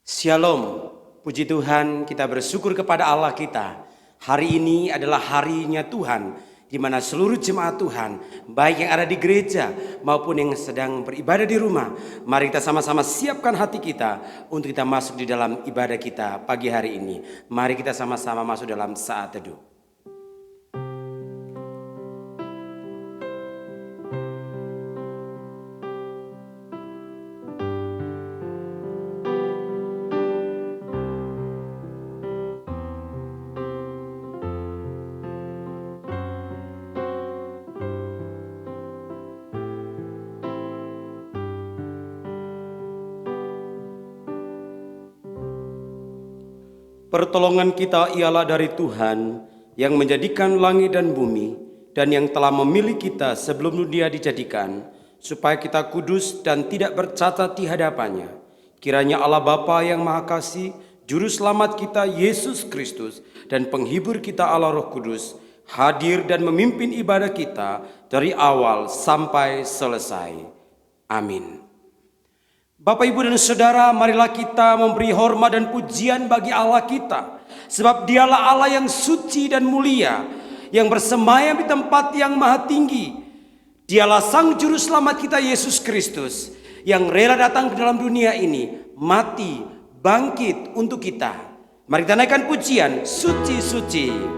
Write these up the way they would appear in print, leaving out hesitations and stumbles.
Shalom, puji Tuhan, kita bersyukur kepada Allah kita. Hari ini adalah harinya Tuhan, di mana seluruh jemaat Tuhan, baik yang ada di gereja maupun yang sedang beribadah di rumah, mari kita sama-sama siapkan hati kita untuk kita masuk di dalam ibadah kita pagi hari ini. Mari kita sama-sama masuk dalam saat teduh. Pertolongan kita ialah dari Tuhan yang menjadikan langit dan bumi dan yang telah memilih kita sebelum dunia dijadikan supaya kita kudus dan tidak bercacat di hadapannya. Kiranya Allah Bapa yang Maha Kasih, Juru Selamat kita Yesus Kristus dan Penghibur kita Allah Roh Kudus hadir dan memimpin ibadah kita dari awal sampai selesai. Amin. Bapak, Ibu, dan Saudara, marilah kita memberi hormat dan pujian bagi Allah kita. Sebab dialah Allah yang suci dan mulia, yang bersemayam di tempat yang maha tinggi. Dialah Sang Juru Selamat kita Yesus Kristus, yang rela datang ke dalam dunia ini, mati, bangkit untuk kita. Mari kita naikkan pujian, suci-suci.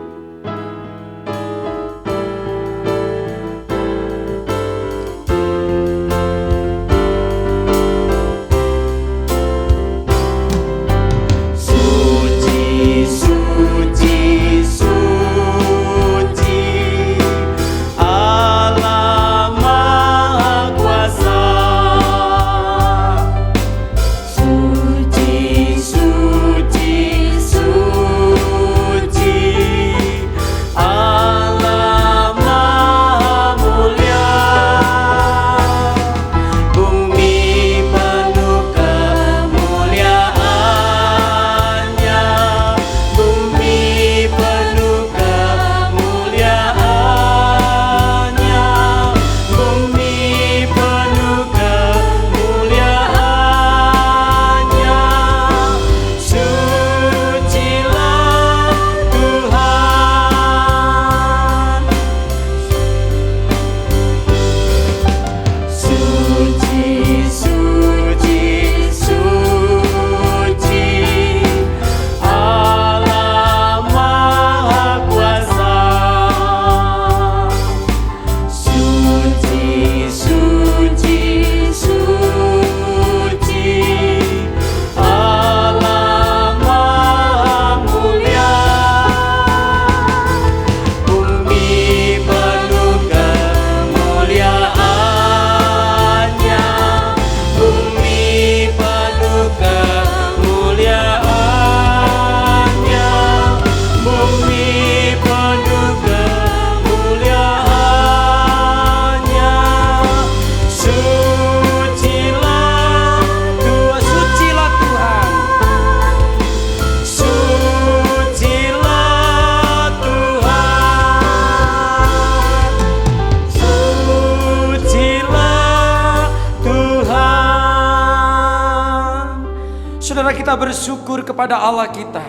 Saudara, kita bersyukur kepada Allah kita.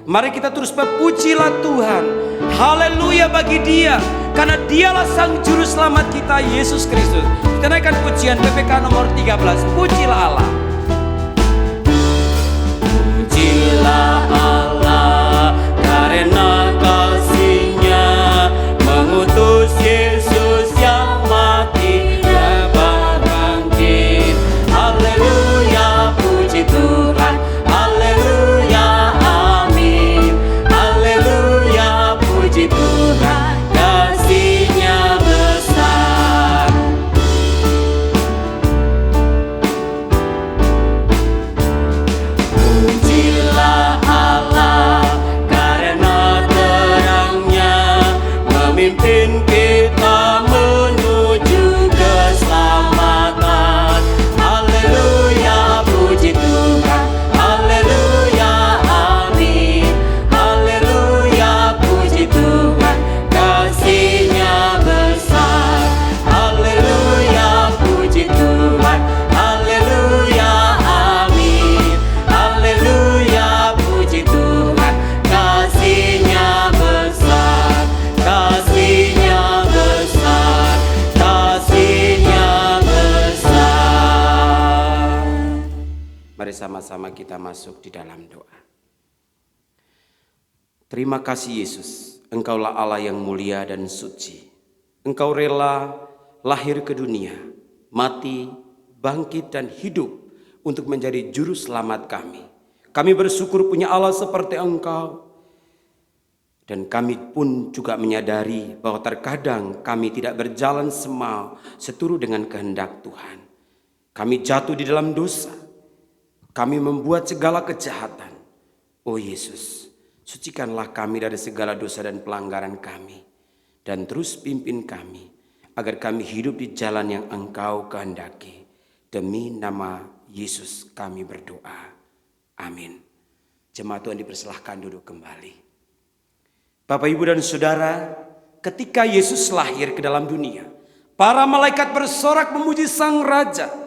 Mari kita terus berpujilah Tuhan. Haleluya bagi Dia, karena Dialah Sang Juru Selamat kita Yesus Kristus. Kita naikkan pujian PPK nomor 13. Pujilah Allah. Pujilah Allah karena kasih-Nya mengutus Yesus yang mati dan bangkit. Haleluya, puji Tuhan. Haleluya, amin. Haleluya, puji Tuhan. Kasih-Nya besar. Pujilah Allah karena Mari sama-sama kita masuk di dalam doa. Terima kasih Yesus, Engkaulah Allah yang mulia dan suci. Engkau rela lahir ke dunia, mati, bangkit dan hidup untuk menjadi juru selamat kami. Kami bersyukur punya Allah seperti Engkau. Dan kami pun juga menyadari bahwa terkadang kami tidak berjalan seturut dengan kehendak Tuhan. Kami jatuh di dalam dosa. Kami membuat segala kejahatan. Oh Yesus, sucikanlah kami dari segala dosa dan pelanggaran kami. Dan terus pimpin kami agar kami hidup di jalan yang Engkau kehendaki. Demi nama Yesus kami berdoa. Amin. Jemaat Tuhan dipersilahkan duduk kembali. Bapak, Ibu dan Saudara, ketika Yesus lahir ke dalam dunia, para malaikat bersorak memuji Sang Raja.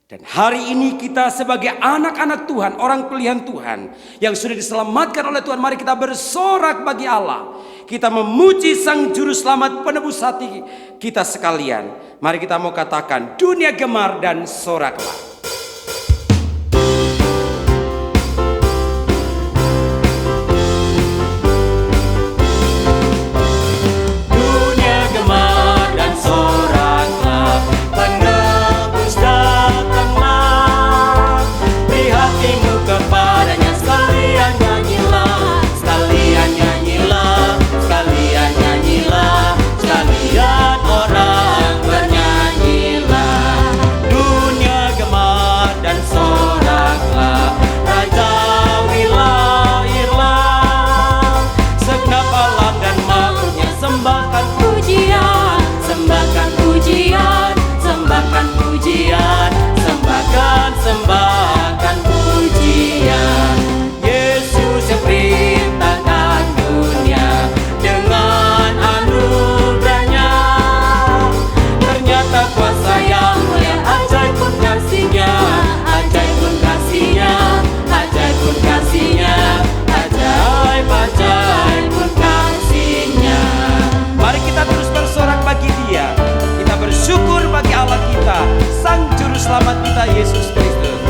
Dan hari ini kita sebagai anak-anak Tuhan, orang pilihan Tuhan yang sudah diselamatkan oleh Tuhan, mari kita bersorak bagi Allah. Kita memuji Sang Juru Selamat penebus hati kita sekalian. Mari kita mau katakan, dunia gemar dan soraklah. Sang Juru Selamat kita Yesus Kristus.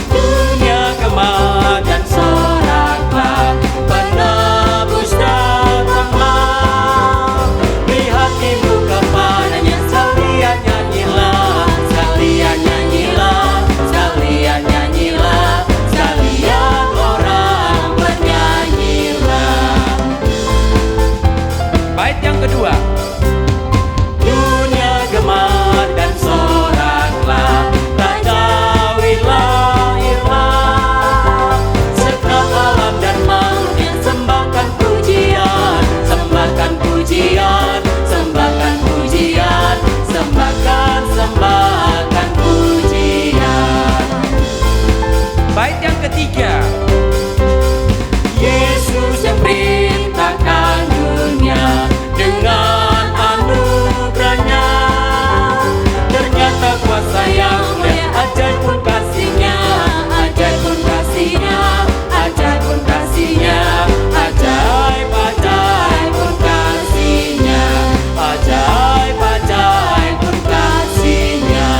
Dunia gemar dan soraklah, penebus datanglah. Beri hatimu kepadanya, sekalian nyanyilah, sekalian nyanyilah, sekalian nyanyilah, sekalian orang bernyanyilah. Bait yang kedua. Dunia gemar dan soraklah, rajawilah irlah. Segenap alam dan makhluknya sembahkan pujian, sembahkan pujian, sembahkan pujian, sembahkan pujian. Bait yang ketiga. Yesus yang perintahkan dunia dengan anugerahnya. Ternyata kuasa yang mulia, ajaib pun kasihnya, ajaib pun kasihnya, ajaib pun kasihnya, ajaib, ajaib pun kasihnya, ajaib, ajaib pun kasihnya,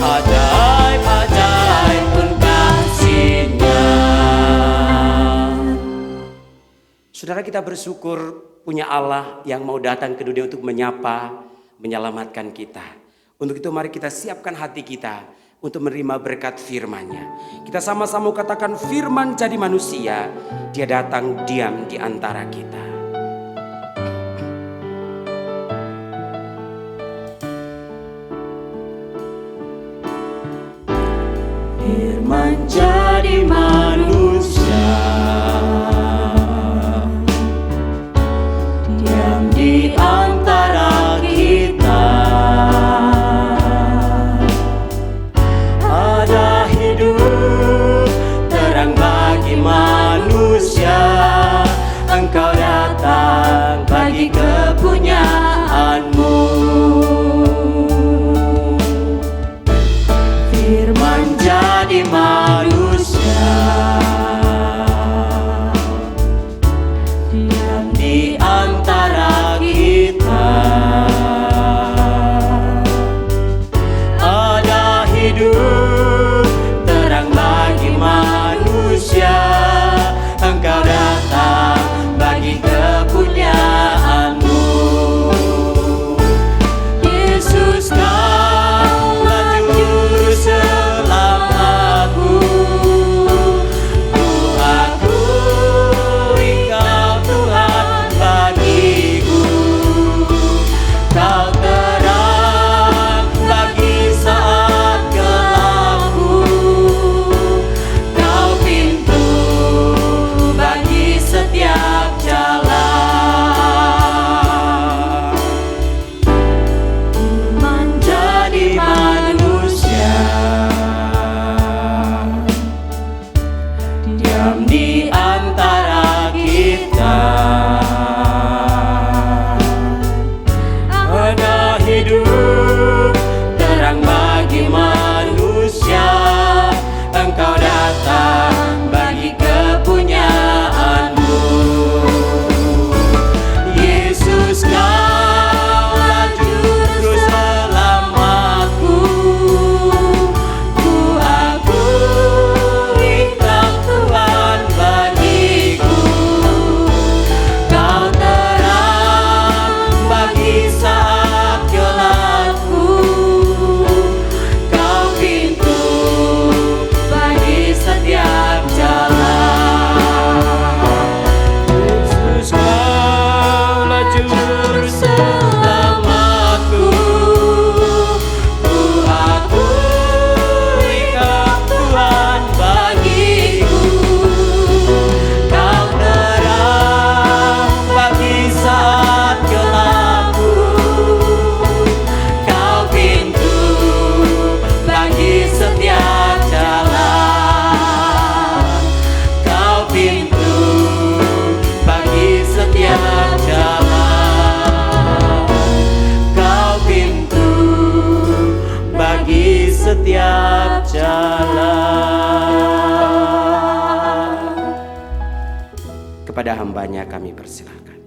ajaib, ajaib pun kasihnya. Saudara, kita bersyukur punya Allah yang mau datang ke dunia untuk menyapa, menyelamatkan kita. Untuk itu mari kita siapkan hati kita untuk menerima berkat firman-Nya. Kita sama-sama katakan, firman jadi manusia, Dia datang diam di antara kita. Firman jadi manusia, diam di antara kita. Ada hidup terang bagi manusia. Engkau datang bagi kepunyaanmu. Firman jadi manusia, setiap jalan. Kepada hambanya kami persilakan.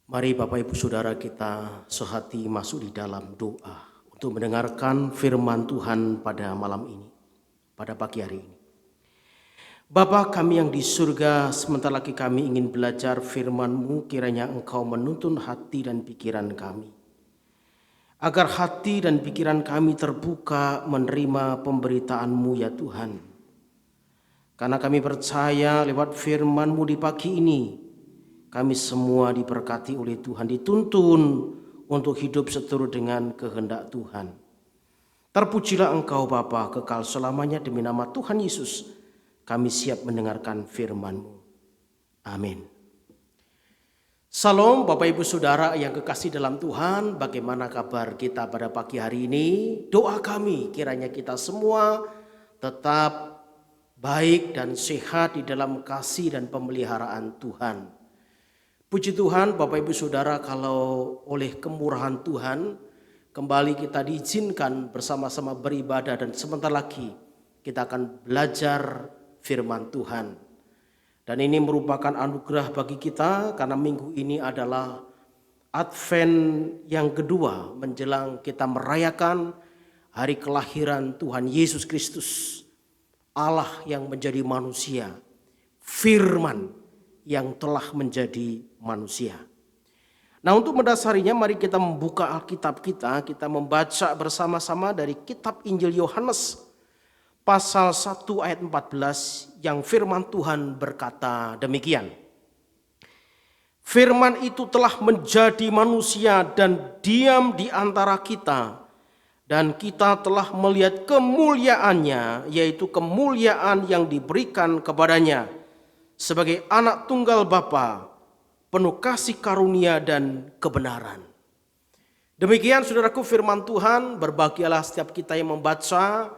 Mari Bapak Ibu Saudara kita sehati masuk di dalam doa untuk mendengarkan firman Tuhan pada malam ini, pada pagi hari ini. Bapa kami yang di surga, sebentar lagi kami ingin belajar firman-Mu, kiranya Engkau menuntun hati dan pikiran kami. Agar hati dan pikiran kami terbuka menerima pemberitaan-Mu ya Tuhan. Karena kami percaya lewat firman-Mu di pagi ini, kami semua diberkati oleh Tuhan, dituntun untuk hidup seturut dengan kehendak Tuhan. Terpujilah Engkau Bapa kekal selamanya, demi nama Tuhan Yesus kami siap mendengarkan firman-Mu. Amin. Salam Bapak Ibu Saudara yang kekasih dalam Tuhan, bagaimana kabar kita pada pagi hari ini? Doa kami kiranya kita semua tetap baik dan sehat di dalam kasih dan pemeliharaan Tuhan. Puji Tuhan Bapak Ibu Saudara, kalau oleh kemurahan Tuhan kembali kita diizinkan bersama-sama beribadah dan sebentar lagi kita akan belajar firman Tuhan. Dan ini merupakan anugerah bagi kita karena minggu ini adalah Advent yang kedua menjelang kita merayakan hari kelahiran Tuhan Yesus Kristus, Allah yang menjadi manusia, firman yang telah menjadi manusia. Nah, untuk mendasarinya mari kita membuka Alkitab kita membaca bersama-sama dari kitab Injil Yohanes pasal 1 ayat 14 yang firman Tuhan berkata demikian. Firman itu telah menjadi manusia dan diam di antara kita, dan kita telah melihat kemuliaannya, yaitu kemuliaan yang diberikan kepadanya sebagai anak tunggal Bapa, penuh kasih karunia dan kebenaran. Demikian saudaraku firman Tuhan. Berbahagialah setiap kita yang membaca,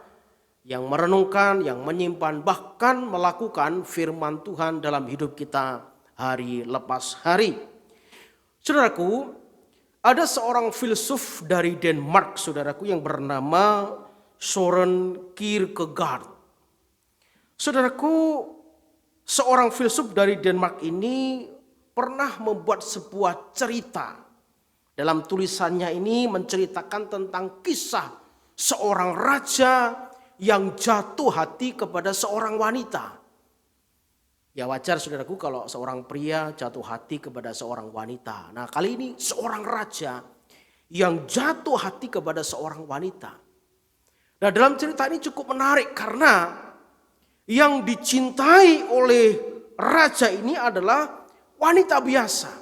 yang merenungkan, yang menyimpan, bahkan melakukan firman Tuhan dalam hidup kita hari lepas hari. Saudaraku, ada seorang filsuf dari Denmark, saudaraku, yang bernama Søren Kierkegaard. Saudaraku, seorang filsuf dari Denmark ini pernah membuat sebuah cerita. Dalam tulisannya ini menceritakan tentang kisah seorang raja yang jatuh hati kepada seorang wanita. Ya wajar saudaraku kalau seorang pria jatuh hati kepada seorang wanita. Nah, kali ini seorang raja yang jatuh hati kepada seorang wanita. Nah, dalam cerita ini cukup menarik karena yang dicintai oleh raja ini adalah wanita biasa.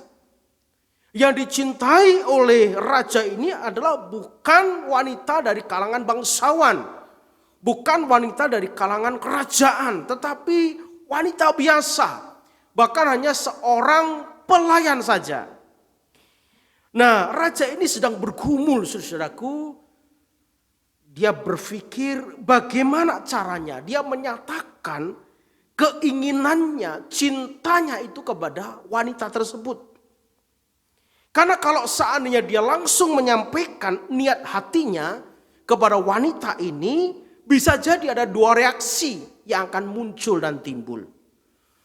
Yang dicintai oleh raja ini adalah bukan wanita dari kalangan bangsawan, bukan wanita dari kalangan kerajaan, tetapi wanita biasa, bahkan hanya seorang pelayan saja. Nah, raja ini sedang bergumul, saudaraku. Dia berpikir bagaimana caranya dia menyatakan keinginannya, cintanya itu kepada wanita tersebut. Karena kalau seandainya dia langsung menyampaikan niat hatinya kepada wanita ini, bisa jadi ada dua reaksi yang akan muncul dan timbul.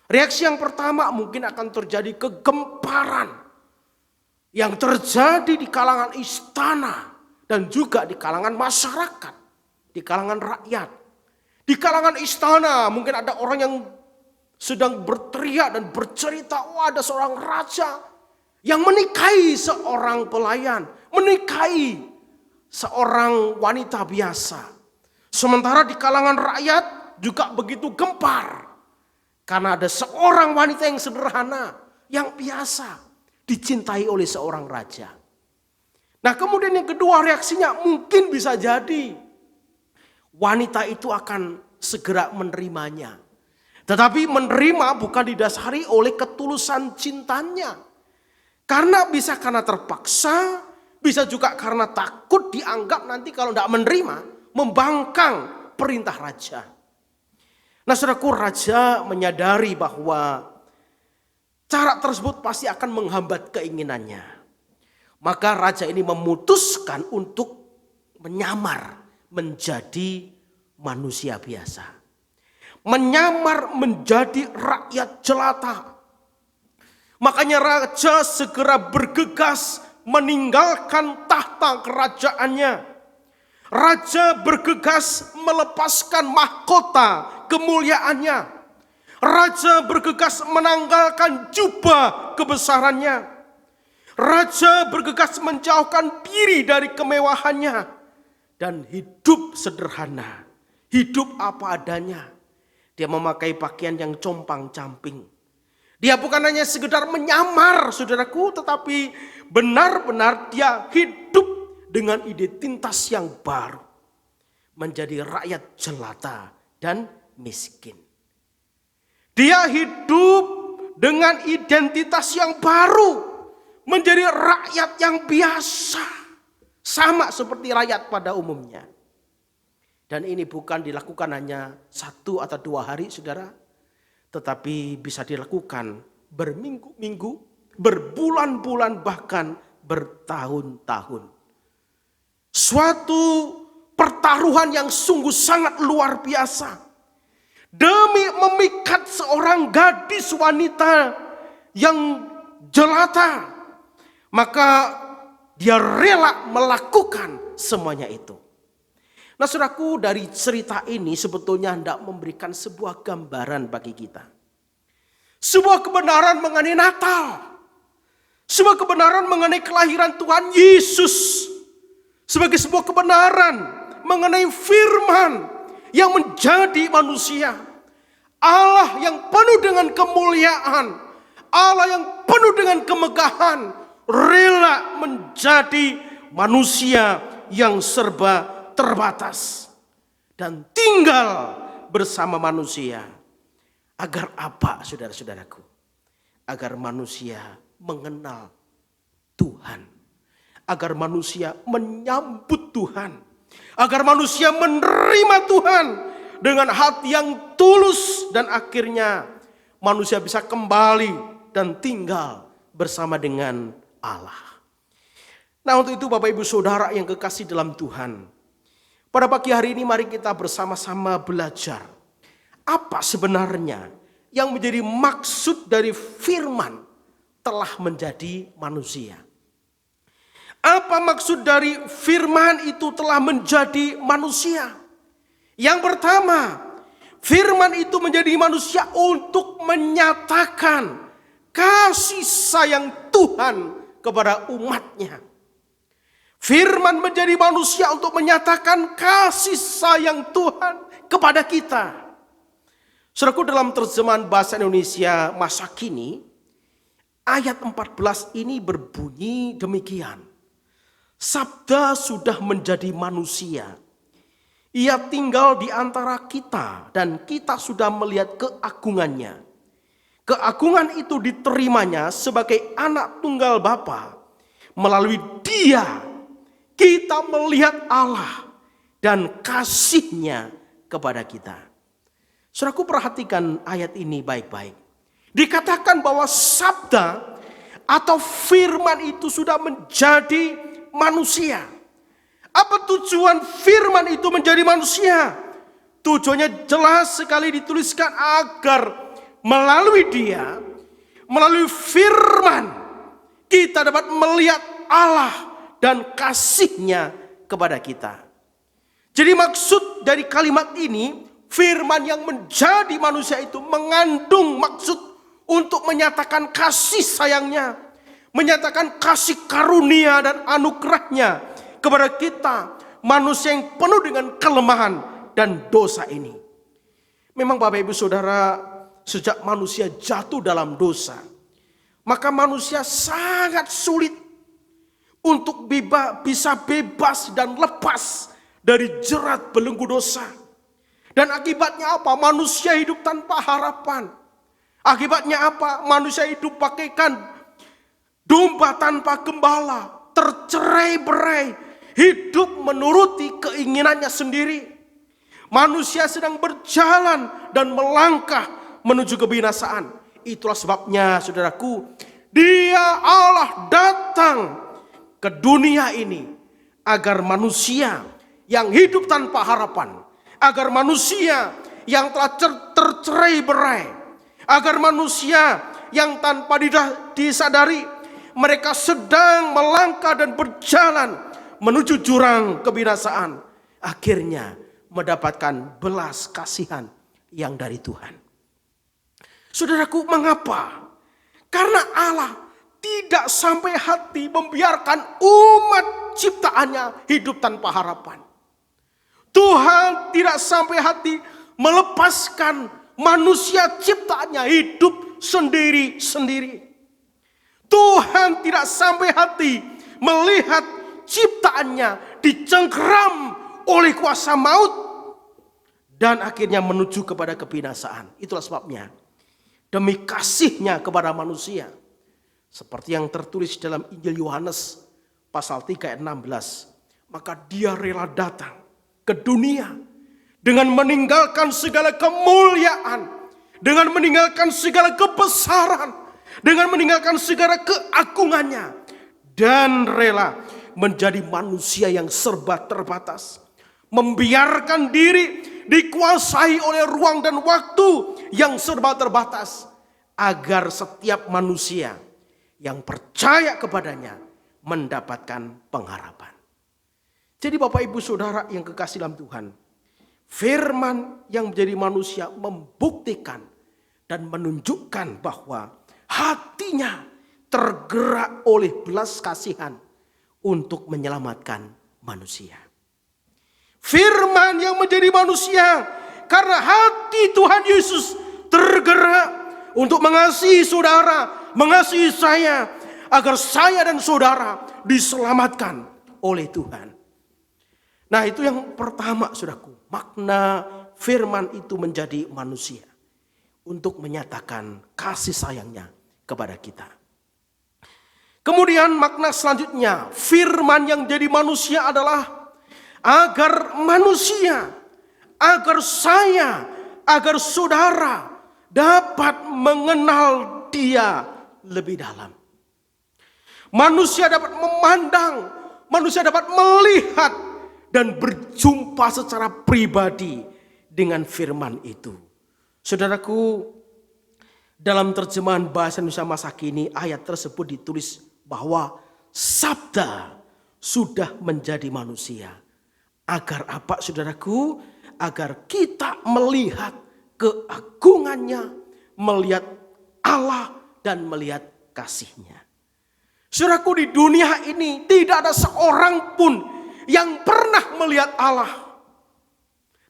Reaksi yang pertama mungkin akan terjadi kegemparan yang terjadi di kalangan istana dan juga di kalangan masyarakat, di kalangan rakyat. Di kalangan istana mungkin ada orang yang sedang berteriak dan bercerita, wah ada seorang raja yang menikahi seorang pelayan, menikahi seorang wanita biasa. Sementara di kalangan rakyat juga begitu gempar. Karena ada seorang wanita yang sederhana, yang biasa, dicintai oleh seorang raja. Nah, kemudian yang kedua reaksinya mungkin bisa jadi wanita itu akan segera menerimanya. Tetapi menerima bukan didasari oleh ketulusan cintanya. Karena terpaksa, Bisa juga karena takut dianggap nanti kalau tidak menerima, membangkang perintah raja. Nah saudaraku, raja menyadari bahwa cara tersebut pasti akan menghambat keinginannya. Maka raja ini memutuskan untuk menyamar menjadi manusia biasa. Menyamar menjadi rakyat jelata. Makanya raja segera bergegas meninggalkan tahta kerajaannya. Raja bergegas melepaskan mahkota kemuliaannya. Raja bergegas menanggalkan jubah kebesarannya. Raja bergegas menjauhkan diri dari kemewahannya. Dan hidup sederhana. Hidup apa adanya. Dia memakai pakaian yang compang-camping. Dia bukan hanya sekedar menyamar saudaraku, tetapi benar-benar dia hidup dengan identitas yang baru. Menjadi rakyat jelata dan miskin. Dia hidup dengan identitas yang baru. Menjadi rakyat yang biasa. Sama seperti rakyat pada umumnya. Dan ini bukan dilakukan hanya 1 atau 2 hari saudara. Tetapi bisa dilakukan berminggu-minggu, berbulan-bulan, bahkan bertahun-tahun. Suatu pertaruhan yang sungguh sangat luar biasa. Demi memikat seorang gadis wanita yang jelata. Maka dia rela melakukan semuanya itu. Nah saudaraku, dari cerita ini sebetulnya hendak memberikan sebuah gambaran bagi kita. Sebuah kebenaran mengenai Natal. Sebuah kebenaran mengenai kelahiran Tuhan Yesus. Sebagai sebuah kebenaran mengenai firman yang menjadi manusia. Allah yang penuh dengan kemuliaan. Allah yang penuh dengan kemegahan. Rela menjadi manusia yang serba terbatas dan tinggal bersama manusia. Agar apa saudara-saudaraku? Agar manusia mengenal Tuhan. Agar manusia menyambut Tuhan. Agar manusia menerima Tuhan dengan hati yang tulus. Dan akhirnya manusia bisa kembali dan tinggal bersama dengan Allah. Nah untuk itu Bapak Ibu Saudara yang kekasih dalam Tuhan. Pada pagi hari ini mari kita bersama-sama belajar. Apa sebenarnya yang menjadi maksud dari firman telah menjadi manusia. Apa maksud dari firman itu telah menjadi manusia? Yang pertama, firman itu menjadi manusia untuk menyatakan kasih sayang Tuhan kepada umatnya. Firman menjadi manusia untuk menyatakan kasih sayang Tuhan kepada kita. Saudaraku, dalam terjemahan bahasa Indonesia masa kini, ayat 14 ini berbunyi demikian. Sabda sudah menjadi manusia. Ia tinggal di antara kita dan kita sudah melihat keagungannya. Keagungan itu diterimanya sebagai anak tunggal Bapa. Melalui Dia kita melihat Allah dan kasih-Nya kepada kita. Saudaraku, perhatikan ayat ini baik-baik. Dikatakan bahwa sabda atau firman itu sudah menjadi manusia. Apa tujuan firman itu menjadi manusia? Tujuannya jelas sekali dituliskan agar melalui Dia, melalui firman, kita dapat melihat Allah dan kasih-Nya kepada kita. Jadi maksud dari kalimat ini, firman yang menjadi manusia itu mengandung maksud untuk menyatakan kasih sayangnya. Menyatakan kasih karunia dan anugerahnya kepada kita, manusia yang penuh dengan kelemahan dan dosa ini. Memang Bapak Ibu Saudara, sejak manusia jatuh dalam dosa, maka manusia sangat sulit untuk bisa bebas dan lepas dari jerat belenggu dosa. Dan akibatnya apa? Manusia hidup tanpa harapan. Akibatnya apa? Manusia hidup bagaikan domba tanpa gembala. tercerai-berai, hidup menuruti keinginannya sendiri. Manusia sedang berjalan dan melangkah menuju kebinasaan. Itulah sebabnya, saudaraku, Dia Allah datang ke dunia ini agar manusia yang hidup tanpa harapan, agar manusia yang telah tercerai-berai, agar manusia yang tanpa disadari mereka sedang melangkah dan berjalan menuju jurang kebinasaan, akhirnya mendapatkan belas kasihan yang dari Tuhan. Saudaraku, mengapa? Karena Allah tidak sampai hati membiarkan umat ciptaannya hidup tanpa harapan. Tuhan tidak sampai hati melepaskan manusia ciptaannya hidup sendiri-sendiri. Tuhan tidak sampai hati melihat ciptaannya dicengkeram oleh kuasa maut dan akhirnya menuju kepada kebinasaan. Itulah sebabnya, demi kasihnya kepada manusia, seperti yang tertulis dalam Injil Yohanes pasal 3 ayat 16, maka Dia rela datang ke dunia dengan meninggalkan segala kemuliaan, dengan meninggalkan segala kebesaran, dengan meninggalkan segala keagungannya, dan rela menjadi manusia yang serba terbatas, membiarkan diri dikuasai oleh ruang dan waktu yang serba terbatas, agar setiap manusia yang percaya kepadanya mendapatkan pengharapan. Jadi Bapak Ibu Saudara yang kekasih dalam Tuhan, firman yang menjadi manusia membuktikan dan menunjukkan bahwa hatinya tergerak oleh belas kasihan untuk menyelamatkan manusia. Firman yang menjadi manusia karena hati Tuhan Yesus tergerak untuk mengasihi saudara, mengasihi saya, agar saya dan saudara diselamatkan oleh Tuhan. Nah, itu yang pertama, saudaraku. Makna firman itu menjadi manusia untuk menyatakan kasih sayangnya kepada kita. Kemudian makna selanjutnya, firman yang jadi manusia adalah agar manusia, agar saya, agar saudara dapat mengenal Dia lebih dalam. Manusia dapat memandang, manusia dapat melihat dan berjumpa secara pribadi dengan firman itu. Saudaraku, dalam terjemahan bahasa Indonesia masa kini, ayat tersebut ditulis bahwa sabda sudah menjadi manusia. Agar apa, saudaraku? Agar kita melihat keagungannya, melihat Allah dan melihat kasihnya. Saudaraku, di dunia ini tidak ada seorang pun yang pernah melihat Allah.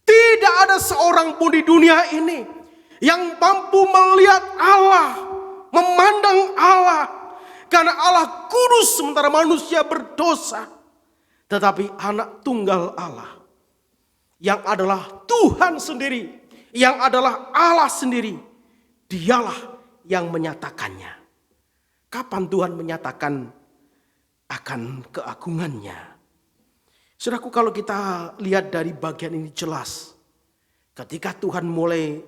Tidak ada seorang pun di dunia ini yang mampu melihat Allah, memandang Allah. Karena Allah kudus sementara manusia berdosa. Tetapi anak tunggal Allah yang adalah Tuhan sendiri, yang adalah Allah sendiri, Dialah yang menyatakannya. Kapan Tuhan menyatakan akan keagungannya? Saudaraku, kalau kita lihat dari bagian ini jelas. Ketika Tuhan mulai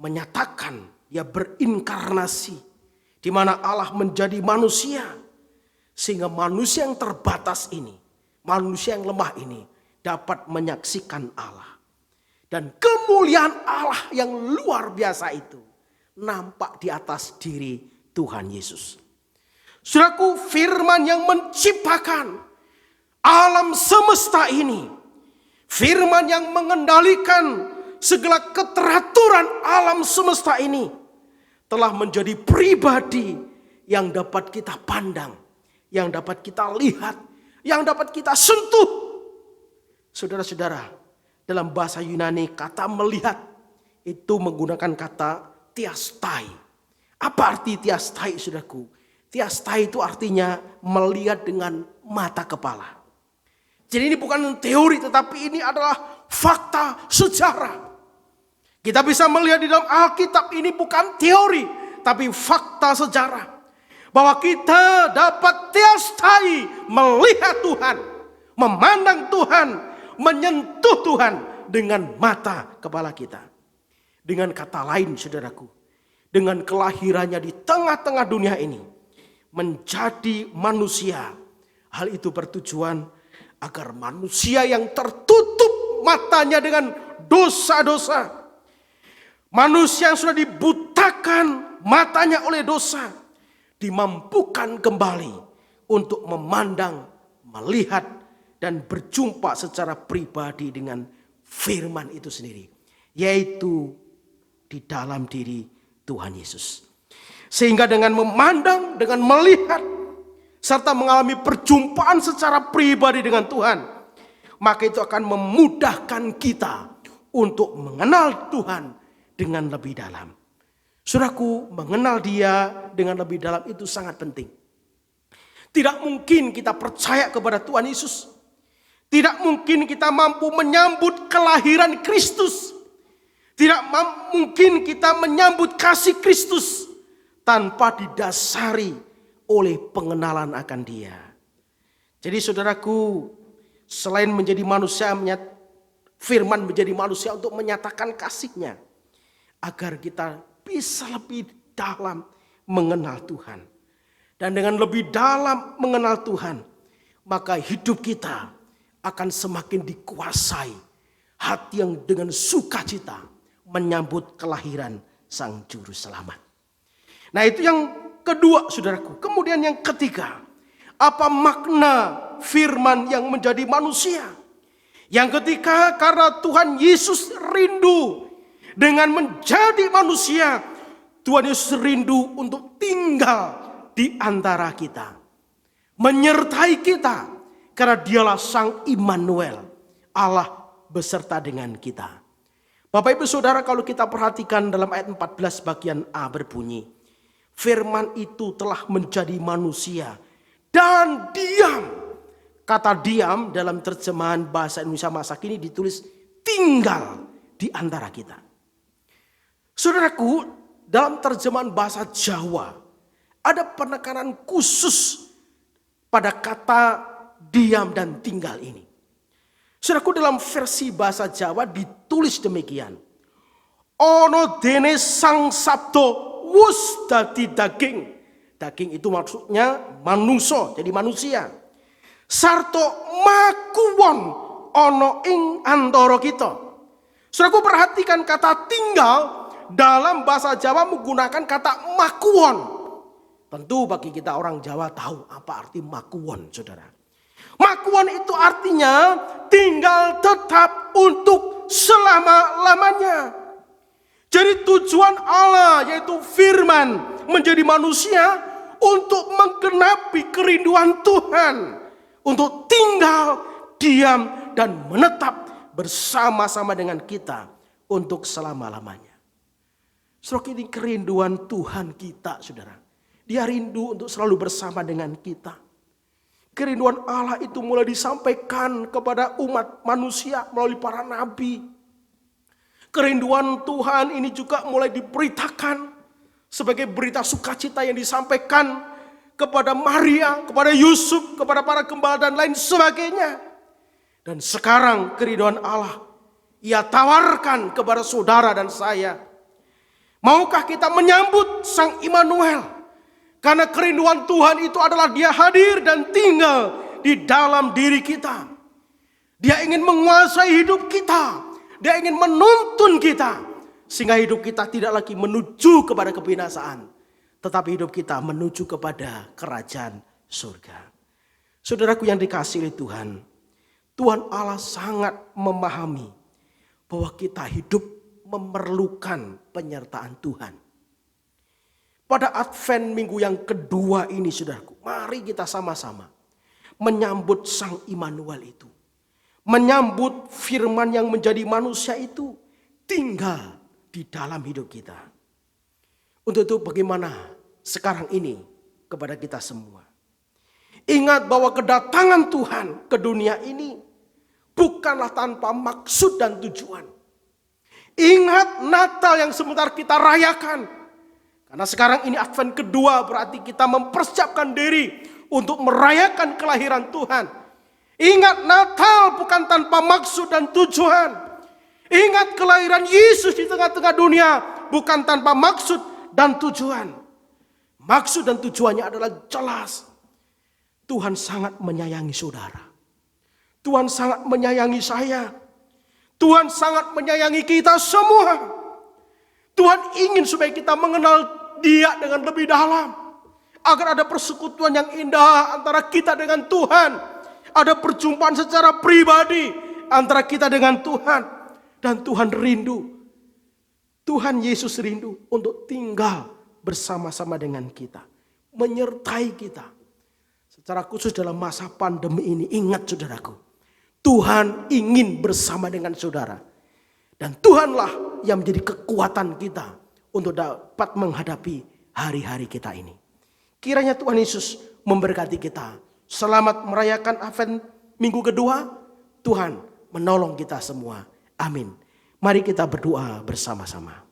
menyatakan, Dia berinkarnasi, di mana Allah menjadi manusia. Sehingga manusia yang terbatas ini, manusia yang lemah ini dapat menyaksikan Allah. Dan kemuliaan Allah yang luar biasa itu nampak di atas diri Tuhan Yesus. Saudaraku, firman yang menciptakan alam semesta ini, firman yang mengendalikan segala keteraturan alam semesta ini, telah menjadi pribadi yang dapat kita pandang, yang dapat kita lihat, yang dapat kita sentuh. Saudara-saudara, dalam bahasa Yunani kata melihat itu menggunakan kata tiastai. Apa arti tiastai, saudaraku? Tiastai itu artinya melihat dengan mata kepala. Jadi ini bukan teori, tetapi ini adalah fakta sejarah. Kita bisa melihat di dalam Alkitab, ini bukan teori, tapi fakta sejarah. Bahwa kita dapat tiastai melihat Tuhan, memandang Tuhan, menyentuh Tuhan dengan mata kepala kita. Dengan kata lain saudaraku, dengan kelahirannya di tengah-tengah dunia ini, menjadi manusia. Hal itu bertujuan agar manusia yang tertutup matanya dengan dosa-dosa, manusia yang sudah dibutakan matanya oleh dosa, dimampukan kembali untuk memandang, melihat, dan berjumpa secara pribadi dengan firman itu sendiri. Yaitu di dalam diri Tuhan Yesus. Sehingga dengan memandang, dengan melihat, serta mengalami perjumpaan secara pribadi dengan Tuhan, maka itu akan memudahkan kita untuk mengenal Tuhan dengan lebih dalam. Saudaraku, mengenal Dia dengan lebih dalam itu sangat penting. Tidak mungkin kita percaya kepada Tuhan Yesus, tidak mungkin kita mampu menyambut kelahiran Kristus, tidak mungkin kita menyambut kasih Kristus tanpa didasari oleh pengenalan akan Dia. Jadi saudaraku, selain menjadi manusia, firman menjadi manusia untuk menyatakan kasih-Nya, agar kita bisa lebih dalam mengenal Tuhan. Dan dengan lebih dalam mengenal Tuhan, maka hidup kita akan semakin dikuasai hati yang dengan sukacita menyambut kelahiran Sang Juru Selamat. Nah, itu yang kedua saudaraku. Kemudian yang ketiga, apa makna firman yang menjadi manusia? Yang ketiga, karena Tuhan Yesus rindu dengan menjadi manusia, Tuhan Yesus rindu untuk tinggal di antara kita, menyertai kita, karena Dialah Sang Immanuel, Allah beserta dengan kita. Bapak Ibu Saudara, kalau kita perhatikan dalam ayat 14 bagian A berbunyi, firman itu telah menjadi manusia dan diam. Kata diam dalam terjemahan bahasa Indonesia masa kini ditulis tinggal di antara kita. Saudaraku, dalam terjemahan bahasa Jawa ada penekanan khusus pada kata diam dan tinggal ini. Saudaraku, dalam versi bahasa Jawa ditulis demikian. Ono dene sang sabdo wus dadi daging. Daging itu maksudnya manusia, jadi manusia. Sarto makuwon ono ing antara kita. Saudaraku, perhatikan kata tinggal dalam bahasa Jawa menggunakan kata makuwon. Tentu bagi kita orang Jawa tahu apa arti makuwon, saudara. Makuwon itu artinya tinggal tetap untuk selama-lamanya. Jadi tujuan Allah yaitu firman menjadi manusia untuk menggenapi kerinduan Tuhan. Untuk tinggal, diam, dan menetap bersama-sama dengan kita untuk selama-lamanya. Saudara, ini kerinduan Tuhan kita, saudara. Dia rindu untuk selalu bersama dengan kita. Kerinduan Allah itu mulai disampaikan kepada umat manusia melalui para nabi. Kerinduan Tuhan ini juga mulai diberitakan sebagai berita sukacita yang disampaikan kepada Maria, kepada Yusuf, kepada para gembala dan lain sebagainya. Dan sekarang kerinduan Allah Ia tawarkan kepada saudara dan saya. Maukah kita menyambut Sang Immanuel? Karena kerinduan Tuhan itu adalah Dia hadir dan tinggal di dalam diri kita. Dia ingin menguasai hidup kita. Dia ingin menuntun kita. Sehingga hidup kita tidak lagi menuju kepada kebinasaan. Tetapi hidup kita menuju kepada kerajaan surga. Saudaraku yang dikasihi oleh Tuhan. Tuhan Allah sangat memahami bahwa kita hidup memerlukan penyertaan Tuhan. Pada Advent minggu yang kedua ini saudaraku, mari kita sama-sama menyambut Sang Immanuel itu. Menyambut firman yang menjadi manusia itu tinggal di dalam hidup kita. Untuk itu bagaimana sekarang ini kepada kita semua. Ingat bahwa kedatangan Tuhan ke dunia ini bukanlah tanpa maksud dan tujuan. Ingat Natal yang sebentar kita rayakan. Karena sekarang ini Advent kedua, berarti kita mempersiapkan diri untuk merayakan kelahiran Tuhan. Ingat, Natal bukan tanpa maksud dan tujuan. Ingat, kelahiran Yesus di tengah-tengah dunia bukan tanpa maksud dan tujuan. Maksud dan tujuannya adalah jelas. Tuhan sangat menyayangi saudara. Tuhan sangat menyayangi saya. Tuhan sangat menyayangi kita semua. Tuhan ingin supaya kita mengenal Dia dengan lebih dalam. Agar ada persekutuan yang indah antara kita dengan Tuhan. Ada perjumpaan secara pribadi antara kita dengan Tuhan. Dan Tuhan rindu. Tuhan Yesus rindu untuk tinggal bersama-sama dengan kita. Menyertai kita. Secara khusus dalam masa pandemi ini, ingat saudaraku. Tuhan ingin bersama dengan saudara. Dan Tuhanlah yang menjadi kekuatan kita untuk dapat menghadapi hari-hari kita ini. Kiranya Tuhan Yesus memberkati kita. Selamat merayakan Advent minggu kedua. Tuhan menolong kita semua. Amin. Mari kita berdoa bersama-sama.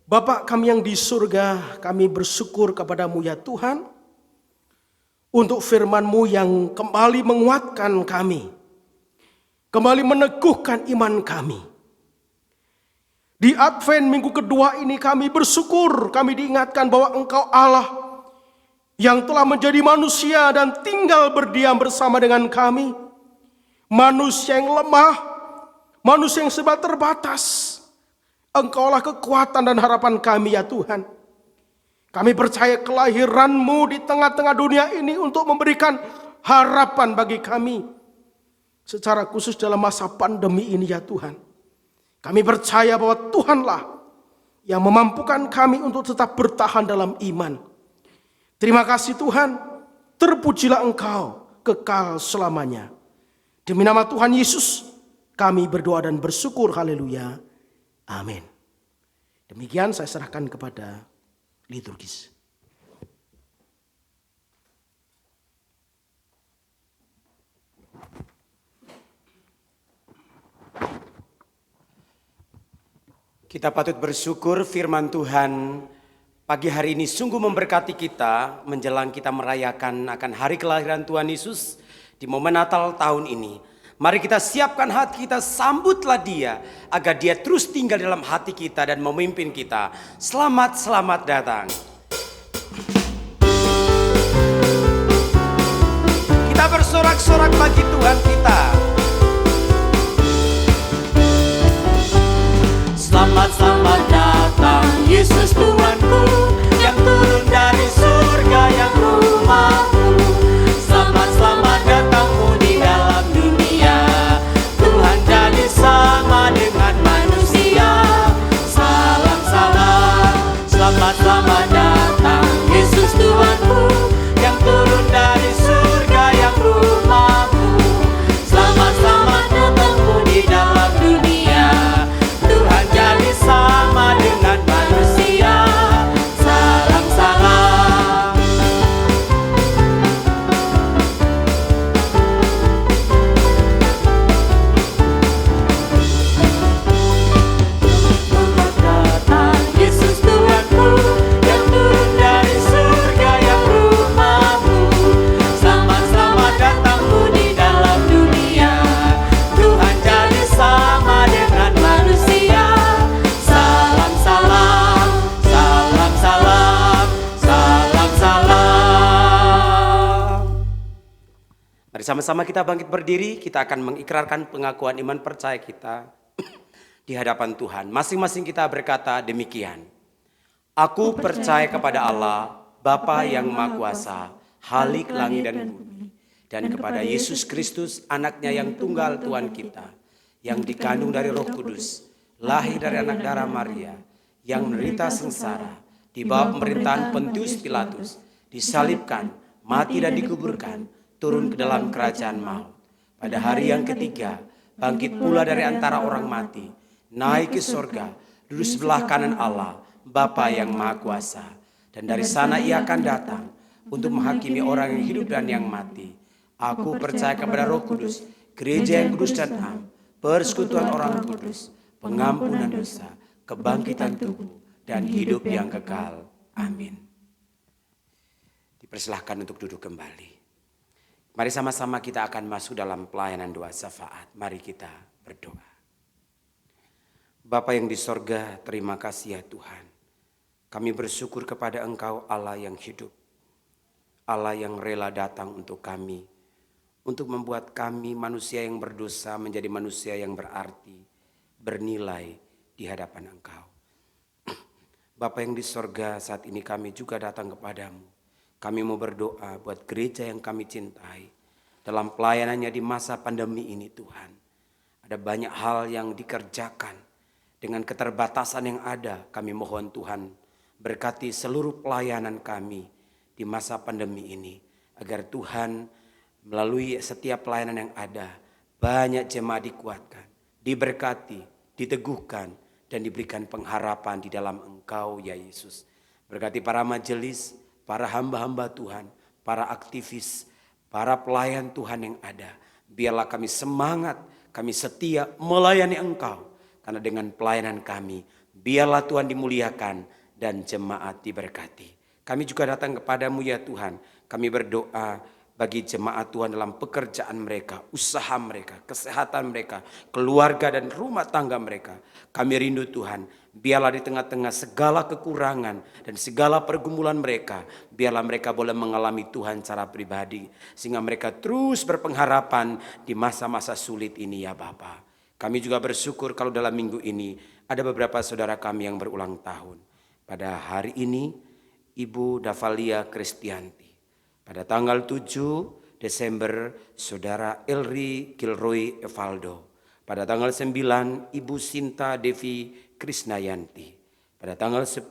Bapa kami yang di surga, kami bersyukur kepadamu ya Tuhan. Untuk firman-Mu yang kembali menguatkan kami. Kembali meneguhkan iman kami. Di Advent minggu kedua ini kami bersyukur, kami diingatkan bahwa Engkau Allah yang telah menjadi manusia dan tinggal berdiam bersama dengan kami. Manusia yang lemah, manusia yang serba terbatas. Engkaulah kekuatan dan harapan kami ya Tuhan. Kami percaya kelahiran-Mu di tengah-tengah dunia ini untuk memberikan harapan bagi kami. Secara khusus dalam masa pandemi ini ya Tuhan. Kami percaya bahwa Tuhanlah yang memampukan kami untuk tetap bertahan dalam iman. Terima kasih Tuhan, terpujilah Engkau kekal selamanya. Demi nama Tuhan Yesus, kami berdoa dan bersyukur, haleluya, amin. Demikian saya serahkan kepada liturgis. Kita patut bersyukur firman Tuhan pagi hari ini sungguh memberkati kita menjelang kita merayakan akan hari kelahiran Tuhan Yesus di momen Natal tahun ini. Mari kita siapkan hati kita, sambutlah Dia agar Dia terus tinggal dalam hati kita dan memimpin kita. Selamat datang. Kita bersorak-sorak bagi Tuhan kita. Selamat datang Yesus Tuhanku, yang turun dari surga yang rumahku. Selamat datangmu di dalam dunia. Tuhan jadi sama dengan manusia. Salam selamat datang Yesus Tuhanku, yang turun dari surga yang rumahku. Selamat datangmu di dalam dunia. Tuhan jadi sama dengan manusia. Salam datang Yesus Tuhanku, yang turun dari surga yang rumahmu. Selamat datangmu di dalam dunia. Tuhan jadi sama dengan manusia. Salam Mari sama-sama kita bangkit berdiri, kita akan mengikrarkan pengakuan iman percaya kita di hadapan Tuhan. Masing-masing kita berkata demikian. Aku percaya kepada Allah, Bapa yang Maha Kuasa, Khalik langit dan bumi, dan kepada Yesus Kristus, anaknya yang tunggal Tuhan kita, yang dikandung dari Roh Kudus, lahir dari anak darah Maria, yang menderita sengsara, di bawah pemerintahan Pontius Pilatus, disalibkan, mati dan dikuburkan, turun ke dalam kerajaan maut. Pada hari yang ketiga, bangkit pula dari antara orang mati, naik ke sorga, duduk sebelah kanan Allah, Bapa yang Maha Kuasa. Dan dari sana Ia akan datang untuk menghakimi orang yang hidup dan yang mati. Aku percaya kepada Roh Kudus, gereja yang kudus dan am, persekutuan orang kudus, pengampunan dosa, kebangkitan tubuh, dan hidup yang kekal. Amin. Dipersilahkan untuk duduk kembali. Mari sama-sama kita akan masuk dalam pelayanan doa syafaat. Mari kita berdoa. Bapa yang di sorga, terima kasih ya Tuhan. Kami bersyukur kepada Engkau Allah yang hidup. Allah yang rela datang untuk kami. Untuk membuat kami manusia yang berdosa menjadi manusia yang berarti, bernilai di hadapan Engkau. Bapa yang di sorga, saat ini kami juga datang kepadamu. Kami mau berdoa buat gereja yang kami cintai. Dalam pelayanannya di masa pandemi ini Tuhan. Ada banyak hal yang dikerjakan. Dengan keterbatasan yang ada, kami mohon Tuhan berkati seluruh pelayanan kami di masa pandemi ini. Agar Tuhan melalui setiap pelayanan yang ada, banyak jemaat dikuatkan, diberkati, diteguhkan, dan diberikan pengharapan di dalam Engkau ya Yesus. Berkati para majelis, para hamba-hamba Tuhan, para aktivis, para pelayan Tuhan yang ada. Biarlah kami semangat, kami setia melayani Engkau. Karena dengan pelayanan kami, biarlah Tuhan dimuliakan dan jemaat diberkati. Kami juga datang kepadamu ya Tuhan. Kami berdoa bagi jemaat Tuhan dalam pekerjaan mereka, usaha mereka, kesehatan mereka, keluarga dan rumah tangga mereka. Kami rindu Tuhan, biarlah di tengah-tengah segala kekurangan dan segala pergumulan mereka, biarlah mereka boleh mengalami Tuhan secara pribadi. Sehingga mereka terus berpengharapan di masa-masa sulit ini ya Bapa. Kami juga bersyukur kalau dalam minggu ini ada beberapa saudara kami yang berulang tahun. Pada hari ini, Ibu Davalia Kristianti. Pada tanggal 7 Desember, Saudara Elri Gilroy Evaldo. Pada tanggal 9, Ibu Sinta Devi Krisnayanti. Pada tanggal 10,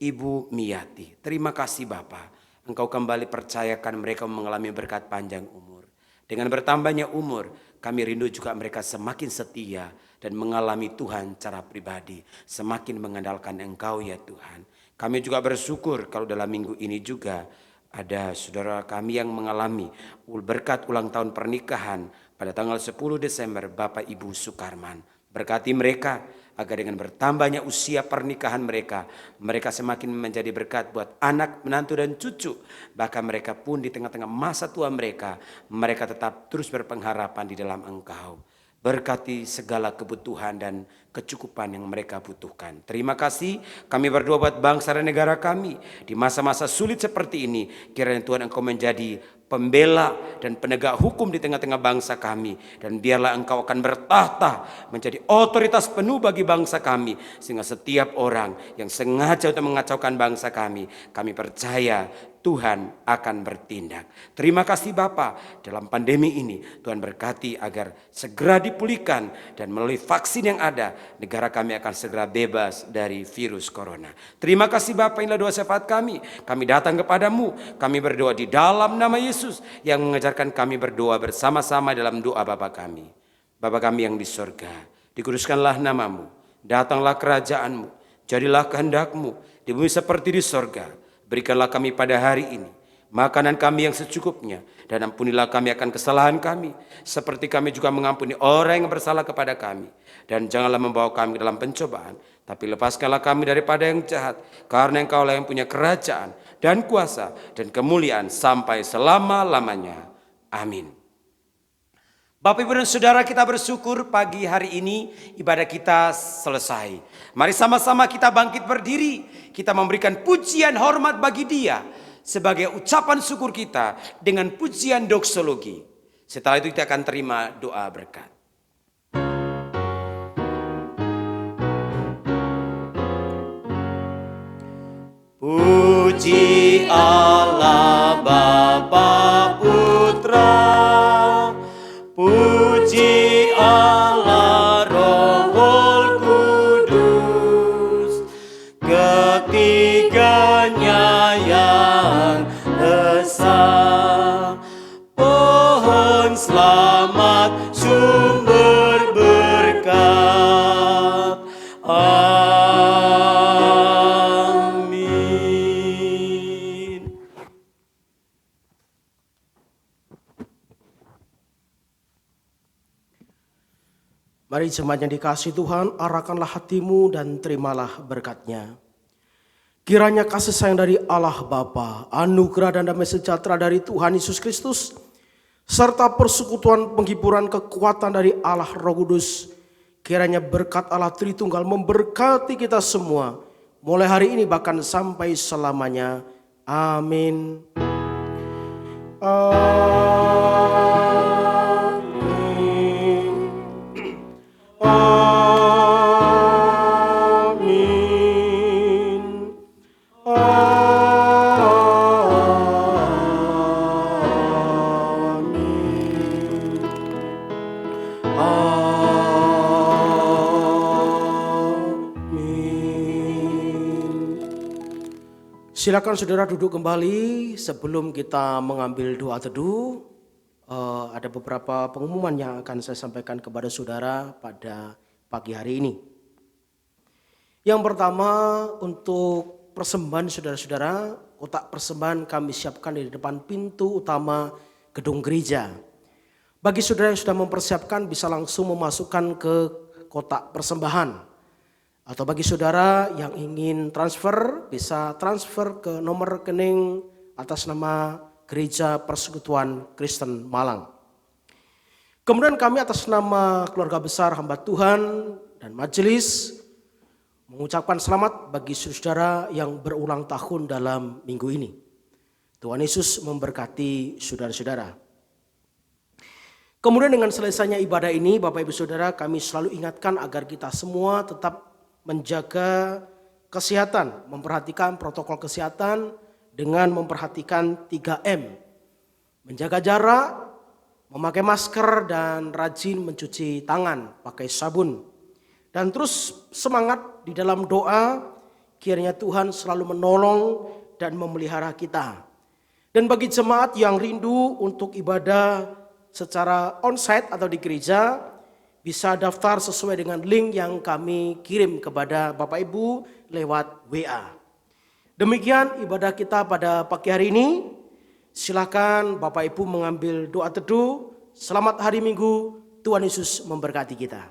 Ibu Miyati. Terima kasih Bapa, Engkau kembali percayakan mereka mengalami berkat panjang umur. Dengan bertambahnya umur, kami rindu juga mereka semakin setia dan mengalami Tuhan secara pribadi. Semakin mengandalkan Engkau ya Tuhan. Kami juga bersyukur kalau dalam minggu ini juga ada saudara kami yang mengalami berkat ulang tahun pernikahan pada tanggal 10 Desember Bapak Ibu Sukarman. Berkati mereka agar dengan bertambahnya usia pernikahan mereka, mereka semakin menjadi berkat buat anak, menantu dan cucu. Bahkan mereka pun di tengah-tengah masa tua mereka, mereka tetap terus berpengharapan di dalam Engkau. Berkati segala kebutuhan dan kecukupan yang mereka butuhkan. Terima kasih, kami berdoa buat bangsa dan negara kami. Di masa-masa sulit seperti ini, kiranya Tuhan Engkau menjadi pembela dan penegak hukum di tengah-tengah bangsa kami. Dan biarlah Engkau akan bertahta menjadi otoritas penuh bagi bangsa kami. Sehingga setiap orang yang sengaja untuk mengacaukan bangsa kami percaya Tuhan akan bertindak. Terima kasih Bapa, dalam pandemi ini Tuhan berkati agar segera dipulihkan dan melalui vaksin yang ada, negara kami akan segera bebas dari virus corona. Terima kasih Bapa, inilah doa syafaat kami. Kami datang kepadamu, kami berdoa di dalam nama Yesus yang mengajarkan kami berdoa bersama-sama dalam doa Bapa kami. Bapa kami yang di sorga, dikuduskanlah namamu, datanglah kerajaanmu, jadilah kehendakmu di bumi seperti di sorga. Berikanlah kami pada hari ini makanan kami yang secukupnya, dan ampunilah kami akan kesalahan kami, seperti kami juga mengampuni orang yang bersalah kepada kami. Dan janganlah membawa kami ke dalam pencobaan, tapi lepaskanlah kami daripada yang jahat, karena Engkau lah yang punya kerajaan dan kuasa dan kemuliaan sampai selama-lamanya. Amin. Bapak Ibu dan Saudara, kita bersyukur pagi hari ini ibadah kita selesai. Mari sama-sama kita bangkit berdiri. Kita memberikan pujian hormat bagi Dia sebagai ucapan syukur kita dengan pujian doksologi. Setelah itu kita akan terima doa berkat. Puji Allah Bapa Putra, puji Allah Roh Kudus, ketiganya yang esa. Pohon selamat, sumber berkat. Amin. Mari jemaat yang dikasihi Tuhan, arahkanlah hatimu dan terimalah berkat-Nya. Kiranya kasih sayang dari Allah Bapa, anugerah dan damai sejahtera dari Tuhan Yesus Kristus, serta persekutuan penghiburan kekuatan dari Allah Roh Kudus, kiranya berkat Allah Tritunggal memberkati kita semua, mulai hari ini bahkan sampai selamanya. Amin. Silakan saudara duduk kembali. Sebelum kita mengambil doa teduh, ada beberapa pengumuman yang akan saya sampaikan kepada saudara pada pagi hari ini. Yang pertama, untuk persembahan saudara-saudara, kotak persembahan kami siapkan di depan pintu utama gedung gereja. Bagi saudara yang sudah mempersiapkan bisa langsung memasukkan ke kotak persembahan. Atau bagi saudara yang ingin transfer, bisa transfer ke nomor rekening atas nama Gereja Persekutuan Kristen Malang. Kemudian kami atas nama keluarga besar hamba Tuhan dan majelis mengucapkan selamat bagi saudara yang berulang tahun dalam minggu ini. Tuhan Yesus memberkati saudara-saudara. Kemudian dengan selesainya ibadah ini, Bapak Ibu Saudara, kami selalu ingatkan agar kita semua tetap menjaga kesehatan, memperhatikan protokol kesehatan dengan memperhatikan 3M. Menjaga jarak, memakai masker, dan rajin mencuci tangan pakai sabun. Dan terus semangat di dalam doa, kiranya Tuhan selalu menolong dan memelihara kita. Dan bagi jemaat yang rindu untuk ibadah secara onsite atau di gereja, bisa daftar sesuai dengan link yang kami kirim kepada Bapak Ibu lewat WA. Demikian ibadah kita pada pagi hari ini. Silakan Bapak Ibu mengambil doa teduh. Selamat hari Minggu, Tuhan Yesus memberkati kita.